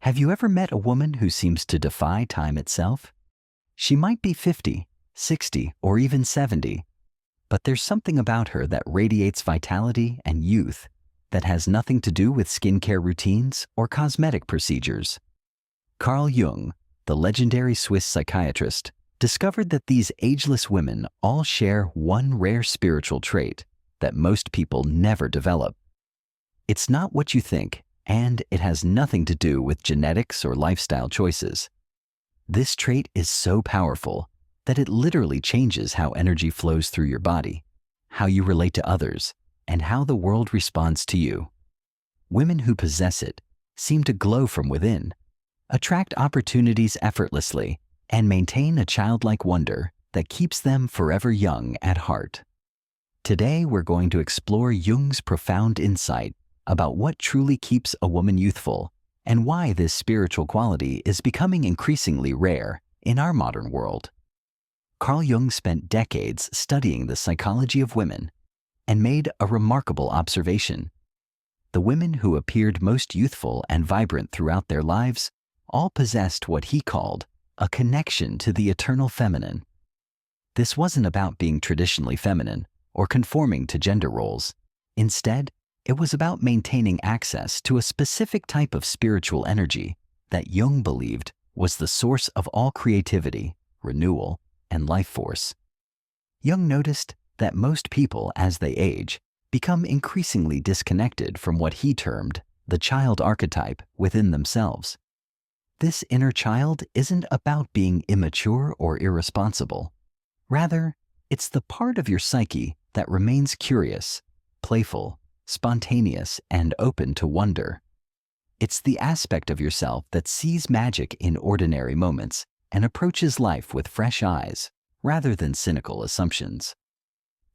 Have you ever met a woman who seems to defy time itself? She might be 50, 60, or even 70, but there's something about her that radiates vitality and youth that has nothing to do with skincare routines or cosmetic procedures. Carl Jung, the legendary Swiss psychiatrist, discovered that these ageless women all share one rare spiritual trait that most people never develop. It's not what you think, and it has nothing to do with genetics or lifestyle choices. This trait is so powerful that it literally changes how energy flows through your body, how you relate to others, and how the world responds to you. Women who possess it seem to glow from within, attract opportunities effortlessly, and maintain a childlike wonder that keeps them forever young at heart. Today, we're going to explore Jung's profound insight about what truly keeps a woman youthful and why this spiritual quality is becoming increasingly rare in our modern world. Carl Jung spent decades studying the psychology of women and made a remarkable observation. The women who appeared most youthful and vibrant throughout their lives all possessed what he called a connection to the eternal feminine. This wasn't about being traditionally feminine or conforming to gender roles. Instead, it was about maintaining access to a specific type of spiritual energy that Jung believed was the source of all creativity, renewal, and life force. Jung noticed that most people, as they age, become increasingly disconnected from what he termed the child archetype within themselves. This inner child isn't about being immature or irresponsible. Rather, it's the part of your psyche that remains curious, playful, spontaneous, and open to wonder. It's the aspect of yourself that sees magic in ordinary moments and approaches life with fresh eyes rather than cynical assumptions.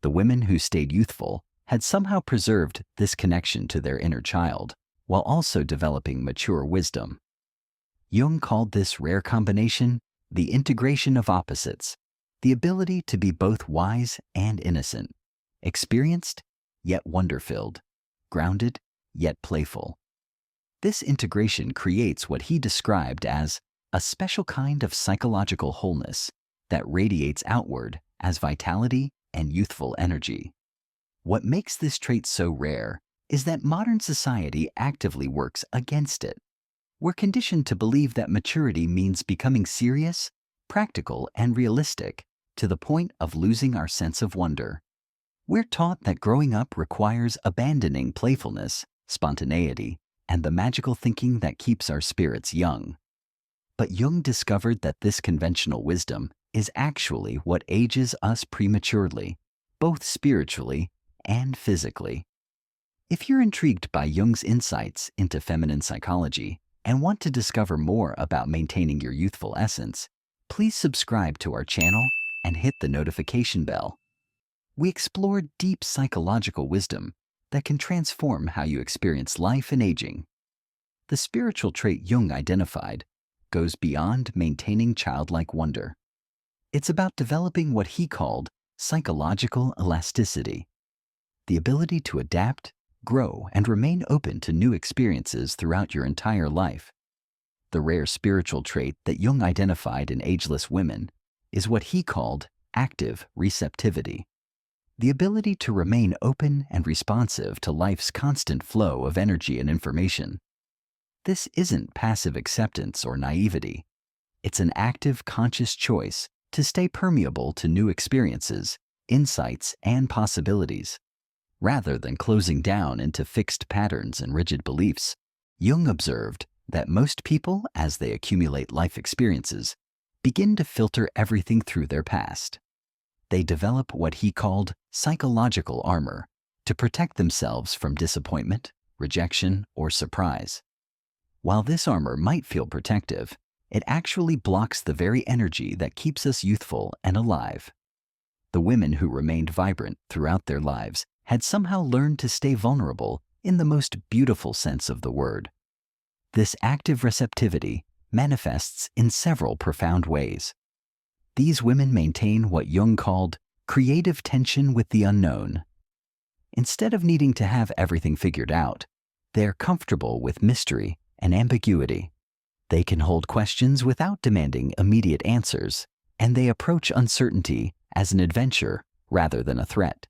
The women who stayed youthful had somehow preserved this connection to their inner child while also developing mature wisdom. Jung called this rare combination the integration of opposites, the ability to be both wise and innocent, experienced yet wonder-filled, grounded yet playful. This integration creates what he described as a special kind of psychological wholeness that radiates outward as vitality and youthful energy. What makes this trait so rare is that modern society actively works against it. We're conditioned to believe that maturity means becoming serious, practical, and realistic to the point of losing our sense of wonder. We're taught that growing up requires abandoning playfulness, spontaneity, and the magical thinking that keeps our spirits young. But Jung discovered that this conventional wisdom is actually what ages us prematurely, both spiritually and physically. If you're intrigued by Jung's insights into feminine psychology and want to discover more about maintaining your youthful essence, please subscribe to our channel and hit the notification bell. We explore deep psychological wisdom that can transform how you experience life and aging. The spiritual trait Jung identified goes beyond maintaining childlike wonder. It's about developing what he called psychological elasticity, the ability to adapt, grow, and remain open to new experiences throughout your entire life. The rare spiritual trait that Jung identified in ageless women is what he called active receptivity, the ability to remain open and responsive to life's constant flow of energy and information. This isn't passive acceptance or naivety. It's an active, conscious choice to stay permeable to new experiences, insights, and possibilities. Rather than closing down into fixed patterns and rigid beliefs, Jung observed that most people, as they accumulate life experiences, begin to filter everything through their past. They develop what he called psychological armor to protect themselves from disappointment, rejection, or surprise. While this armor might feel protective, it actually blocks the very energy that keeps us youthful and alive. The women who remained vibrant throughout their lives had somehow learned to stay vulnerable in the most beautiful sense of the word. This active receptivity manifests in several profound ways. These women maintain what Jung called creative tension with the unknown. Instead of needing to have everything figured out, they're comfortable with mystery and ambiguity. They can hold questions without demanding immediate answers, and they approach uncertainty as an adventure rather than a threat.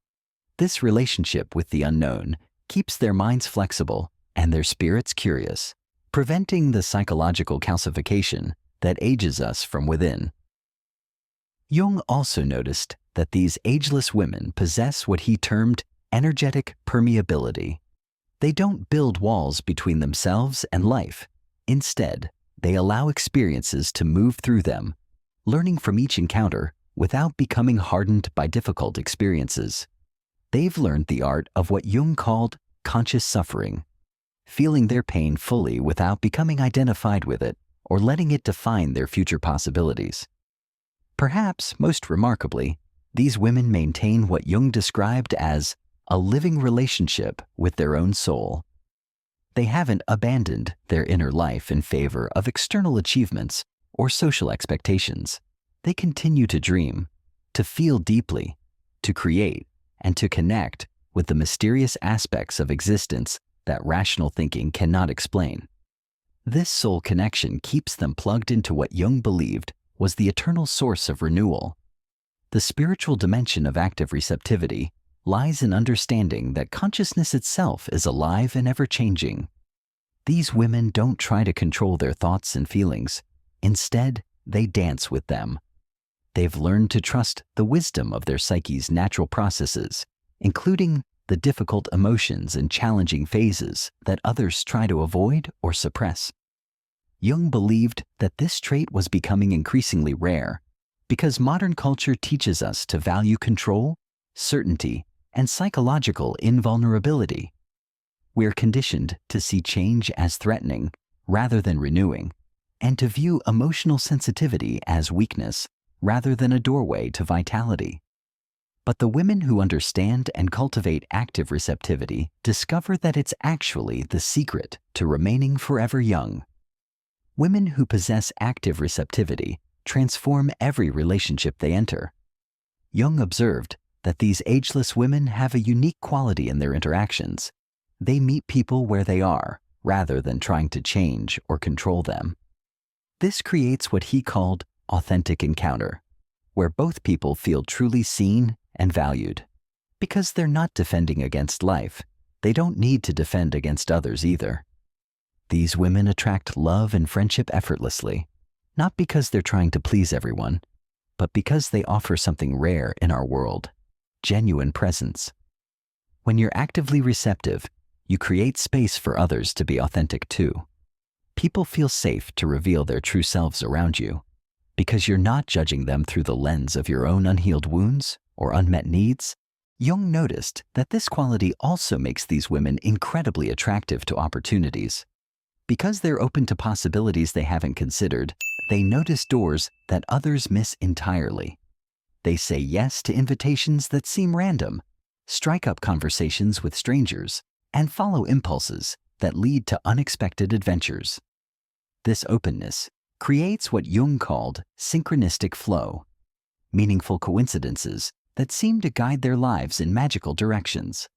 This relationship with the unknown keeps their minds flexible and their spirits curious, preventing the psychological calcification that ages us from within. Jung also noticed that these ageless women possess what he termed energetic permeability. They don't build walls between themselves and life. Instead, they allow experiences to move through them, learning from each encounter without becoming hardened by difficult experiences. They've learned the art of what Jung called conscious suffering, feeling their pain fully without becoming identified with it or letting it define their future possibilities. Perhaps most remarkably, these women maintain what Jung described as a living relationship with their own soul. They haven't abandoned their inner life in favor of external achievements or social expectations. They continue to dream, to feel deeply, to create, and to connect with the mysterious aspects of existence that rational thinking cannot explain. This soul connection keeps them plugged into what Jung believed was the eternal source of renewal. The spiritual dimension of active receptivity lies in understanding that consciousness itself is alive and ever-changing. These women don't try to control their thoughts and feelings. Instead, they dance with them. They've learned to trust the wisdom of their psyche's natural processes, including the difficult emotions and challenging phases that others try to avoid or suppress. Jung believed that this trait was becoming increasingly rare because modern culture teaches us to value control, certainty, and psychological invulnerability. We're conditioned to see change as threatening rather than renewing, and to view emotional sensitivity as weakness rather than a doorway to vitality. But the women who understand and cultivate active receptivity discover that it's actually the secret to remaining forever young. Women who possess active receptivity transform every relationship they enter. Jung observed that these ageless women have a unique quality in their interactions. They meet people where they are, rather than trying to change or control them. This creates what he called authentic encounter, where both people feel truly seen and valued. Because they're not defending against life, they don't need to defend against others either. These women attract love and friendship effortlessly, not because they're trying to please everyone, but because they offer something rare in our world: genuine presence. When you're actively receptive, you create space for others to be authentic too. People feel safe to reveal their true selves around you, because you're not judging them through the lens of your own unhealed wounds or unmet needs. Jung noticed that this quality also makes these women incredibly attractive to opportunities. Because they're open to possibilities they haven't considered, they notice doors that others miss entirely. They say yes to invitations that seem random, strike up conversations with strangers, and follow impulses that lead to unexpected adventures. This openness creates what Jung called synchronistic flow, meaningful coincidences that seem to guide their lives in magical directions.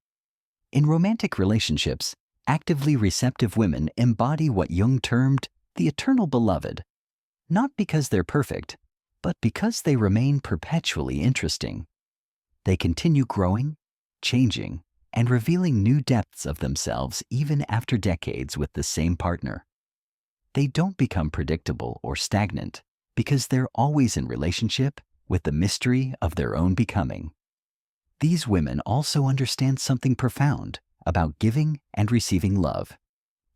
In romantic relationships, actively receptive women embody what Jung termed the eternal beloved, not because they're perfect, but because they remain perpetually interesting. They continue growing, changing, and revealing new depths of themselves even after decades with the same partner. They don't become predictable or stagnant because they're always in relationship with the mystery of their own becoming. These women also understand something profound about giving and receiving love.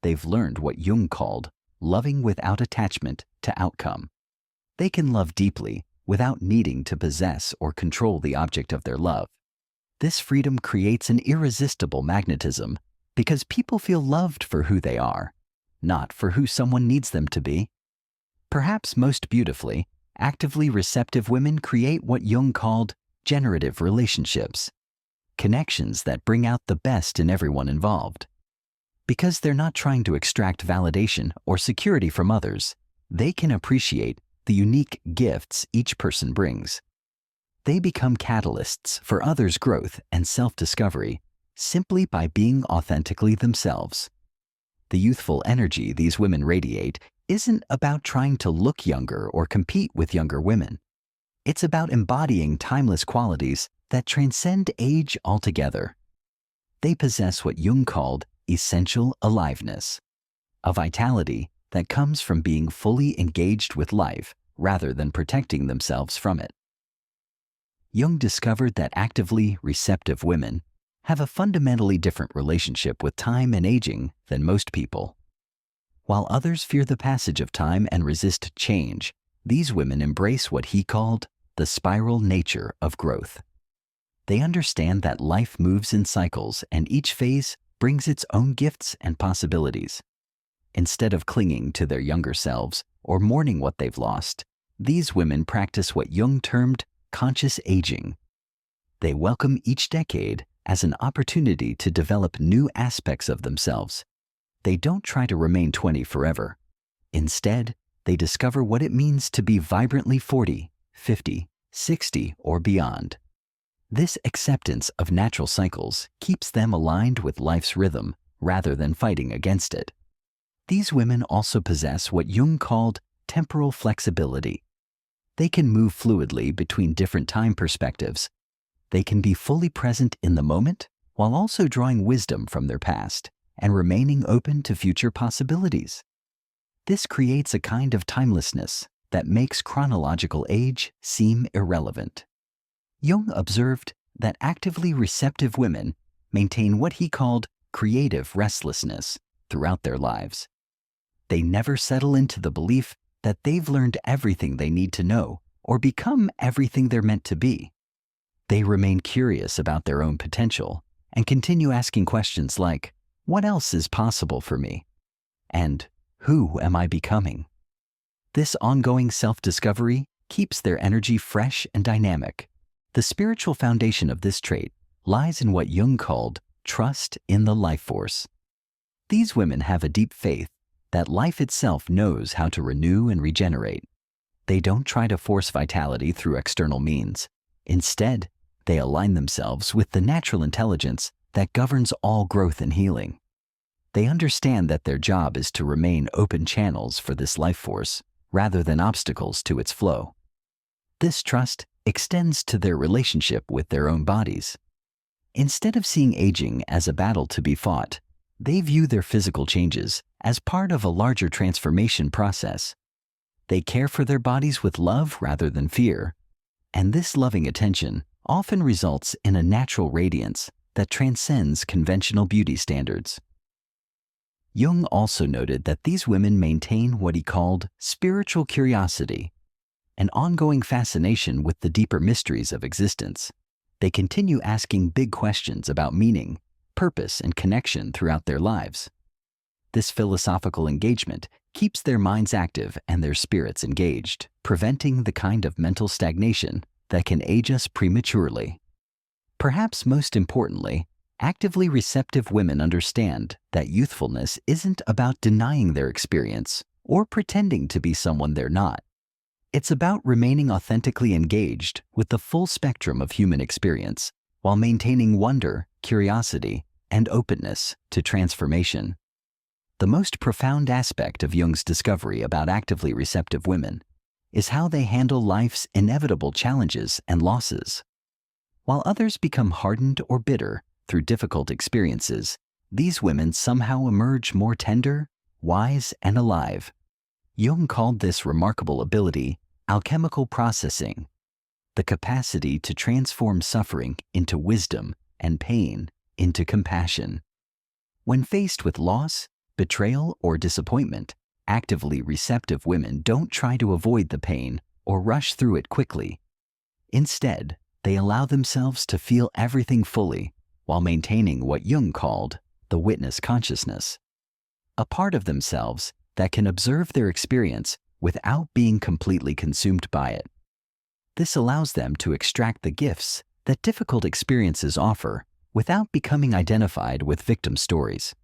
They've learned what Jung called loving without attachment to outcome. They can love deeply without needing to possess or control the object of their love. This freedom creates an irresistible magnetism because people feel loved for who they are, not for who someone needs them to be. Perhaps most beautifully, actively receptive women create what Jung called generative relationships, connections that bring out the best in everyone involved. Because they're not trying to extract validation or security from others, they can appreciate the unique gifts each person brings. They become catalysts for others' growth and self-discovery simply by being authentically themselves. The youthful energy these women radiate isn't about trying to look younger or compete with younger women. It's about embodying timeless qualities that transcend age altogether. They possess what Jung called essential aliveness, a vitality that comes from being fully engaged with life rather than protecting themselves from it. Jung discovered that actively receptive women have a fundamentally different relationship with time and aging than most people. While others fear the passage of time and resist change, these women embrace what he called the spiral nature of growth. They understand that life moves in cycles and each phase brings its own gifts and possibilities. Instead of clinging to their younger selves or mourning what they've lost, these women practice what Jung termed conscious aging. They welcome each decade as an opportunity to develop new aspects of themselves. They don't try to remain 20 forever. Instead, they discover what it means to be vibrantly 40, 50, 60, or beyond. This acceptance of natural cycles keeps them aligned with life's rhythm rather than fighting against it. These women also possess what Jung called temporal flexibility. They can move fluidly between different time perspectives. They can be fully present in the moment while also drawing wisdom from their past and remaining open to future possibilities. This creates a kind of timelessness that makes chronological age seem irrelevant. Jung observed that actively receptive women maintain what he called creative restlessness throughout their lives. They never settle into the belief that they've learned everything they need to know or become everything they're meant to be. They remain curious about their own potential and continue asking questions like, what else is possible for me? And who am I becoming? This ongoing self-discovery keeps their energy fresh and dynamic. The spiritual foundation of this trait lies in what Jung called trust in the life force. These women have a deep faith that life itself knows how to renew and regenerate. They don't try to force vitality through external means. Instead, they align themselves with the natural intelligence that governs all growth and healing. They understand that their job is to remain open channels for this life force rather than obstacles to its flow. This trust extends to their relationship with their own bodies. Instead of seeing aging as a battle to be fought, they view their physical changes as part of a larger transformation process. They care for their bodies with love rather than fear, and this loving attention often results in a natural radiance that transcends conventional beauty standards. Jung also noted that these women maintain what he called spiritual curiosity, an ongoing fascination with the deeper mysteries of existence. They continue asking big questions about meaning, purpose, and connection throughout their lives. This philosophical engagement keeps their minds active and their spirits engaged, preventing the kind of mental stagnation that can age us prematurely. Perhaps most importantly, actively receptive women understand that youthfulness isn't about denying their experience or pretending to be someone they're not. It's about remaining authentically engaged with the full spectrum of human experience while maintaining wonder, curiosity, and openness to transformation. The most profound aspect of Jung's discovery about actively receptive women is how they handle life's inevitable challenges and losses. While others become hardened or bitter through difficult experiences, these women somehow emerge more tender, wise, and alive. Jung called this remarkable ability alchemical processing, the capacity to transform suffering into wisdom and pain into compassion. When faced with loss, betrayal, or disappointment, actively receptive women don't try to avoid the pain or rush through it quickly. Instead, they allow themselves to feel everything fully while maintaining what Jung called the witness consciousness, a part of themselves that can observe their experience without being completely consumed by it. This allows them to extract the gifts that difficult experiences offer without becoming identified with victim stories.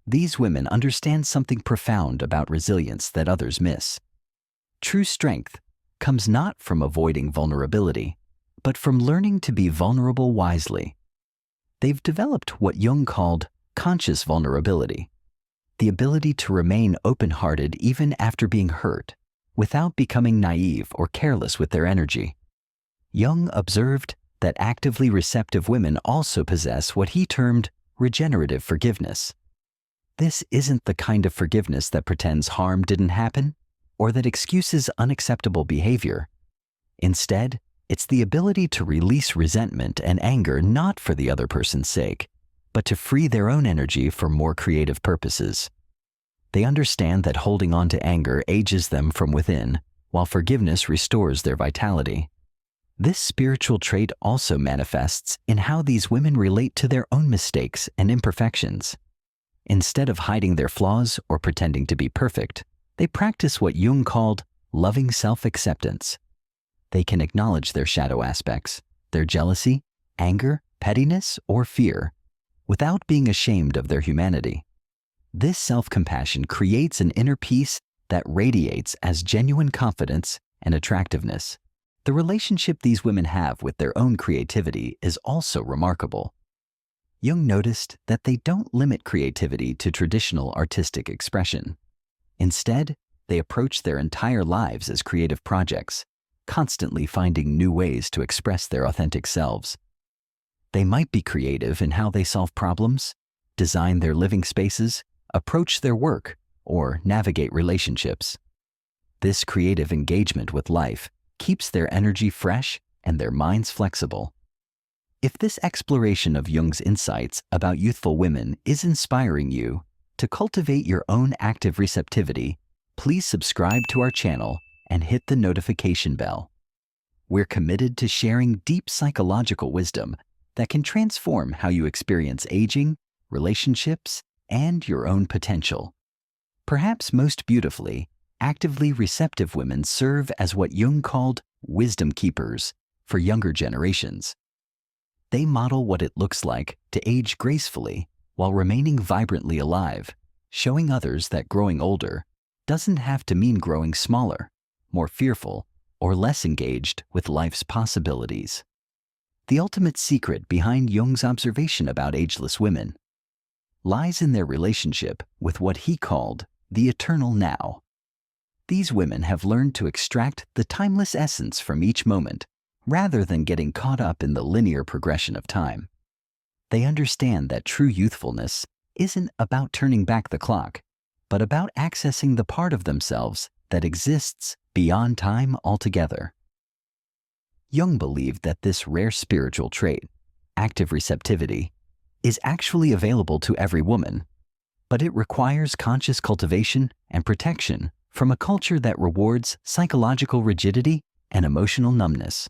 These women understand something profound about resilience that others miss. True strength comes not from avoiding vulnerability, but from learning to be vulnerable wisely. They've developed what Jung called conscious vulnerability, the ability to remain open-hearted even after being hurt, without becoming naive or careless with their energy. Jung observed that actively receptive women also possess what he termed regenerative forgiveness. This isn't the kind of forgiveness that pretends harm didn't happen or that excuses unacceptable behavior. Instead, it's the ability to release resentment and anger not for the other person's sake, but to free their own energy for more creative purposes. They understand that holding on to anger ages them from within, while forgiveness restores their vitality. This spiritual trait also manifests in how these women relate to their own mistakes and imperfections. Instead of hiding their flaws or pretending to be perfect, they practice what Jung called loving self-acceptance. They can acknowledge their shadow aspects, their jealousy, anger, pettiness, or fear, without being ashamed of their humanity. This self-compassion creates an inner peace that radiates as genuine confidence and attractiveness. The relationship these women have with their own creativity is also remarkable. Jung noticed that they don't limit creativity to traditional artistic expression. Instead, they approach their entire lives as creative projects, constantly finding new ways to express their authentic selves. They might be creative in how they solve problems, design their living spaces, approach their work, or navigate relationships. This creative engagement with life keeps their energy fresh and their minds flexible. If this exploration of Jung's insights about youthful women is inspiring you to cultivate your own active receptivity, please subscribe to our channel and hit the notification bell. We're committed to sharing deep psychological wisdom that can transform how you experience aging, relationships, and your own potential. Perhaps most beautifully, actively receptive women serve as what Jung called wisdom keepers for younger generations. They model what it looks like to age gracefully while remaining vibrantly alive, showing others that growing older doesn't have to mean growing smaller, more fearful, or less engaged with life's possibilities. The ultimate secret behind Jung's observation about ageless women lies in their relationship with what he called the eternal now. These women have learned to extract the timeless essence from each moment, rather than getting caught up in the linear progression of time. They understand that true youthfulness isn't about turning back the clock, but about accessing the part of themselves that exists beyond time altogether. Jung believed that this rare spiritual trait, active receptivity, is actually available to every woman, but it requires conscious cultivation and protection from a culture that rewards psychological rigidity and emotional numbness.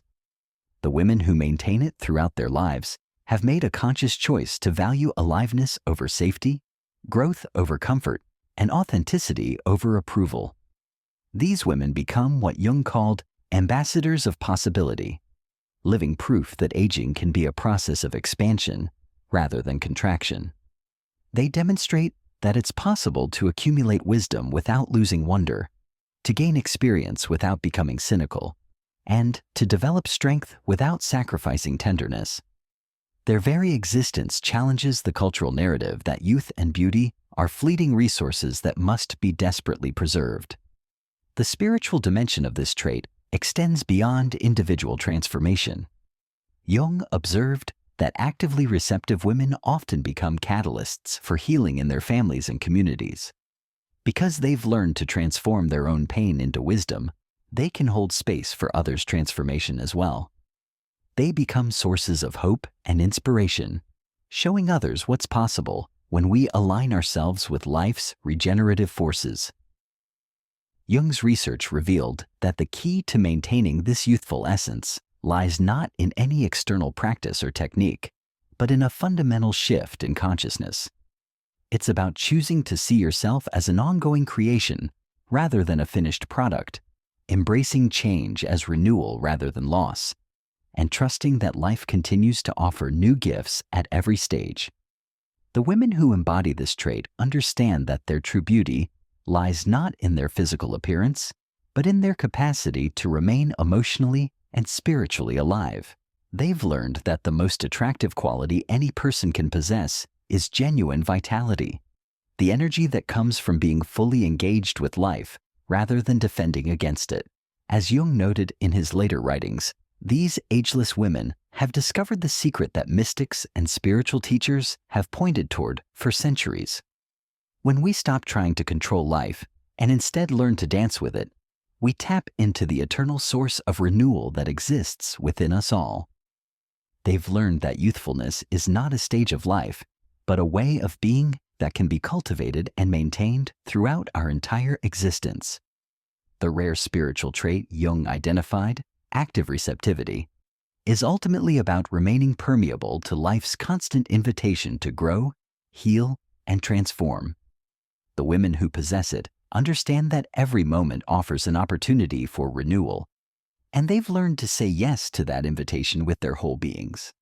The women who maintain it throughout their lives have made a conscious choice to value aliveness over safety, growth over comfort, and authenticity over approval. These women become what Jung called ambassadors of possibility, living proof that aging can be a process of expansion rather than contraction. They demonstrate that it's possible to accumulate wisdom without losing wonder, to gain experience without becoming cynical, and to develop strength without sacrificing tenderness. Their very existence challenges the cultural narrative that youth and beauty are fleeting resources that must be desperately preserved. The spiritual dimension of this trait extends beyond individual transformation. Jung observed that actively receptive women often become catalysts for healing in their families and communities. Because they've learned to transform their own pain into wisdom, they can hold space for others' transformation as well. They become sources of hope and inspiration, showing others what's possible when we align ourselves with life's regenerative forces. Jung's research revealed that the key to maintaining this youthful essence lies not in any external practice or technique, but in a fundamental shift in consciousness. It's about choosing to see yourself as an ongoing creation rather than a finished product, embracing change as renewal rather than loss, and trusting that life continues to offer new gifts at every stage. The women who embody this trait understand that their true beauty lies not in their physical appearance, but in their capacity to remain emotionally and spiritually alive. They've learned that the most attractive quality any person can possess is genuine vitality. the energy that comes from being fully engaged with life rather than defending against it. As Jung noted in his later writings, these ageless women have discovered the secret that mystics and spiritual teachers have pointed toward for centuries. When we stop trying to control life and instead learn to dance with it, we tap into the eternal source of renewal that exists within us all. They've learned that youthfulness is not a stage of life, but a way of being that can be cultivated and maintained throughout our entire existence. The rare spiritual trait Jung identified, active receptivity, is ultimately about remaining permeable to life's constant invitation to grow, heal, and transform. The women who possess it understand that every moment offers an opportunity for renewal, and they've learned to say yes to that invitation with their whole beings.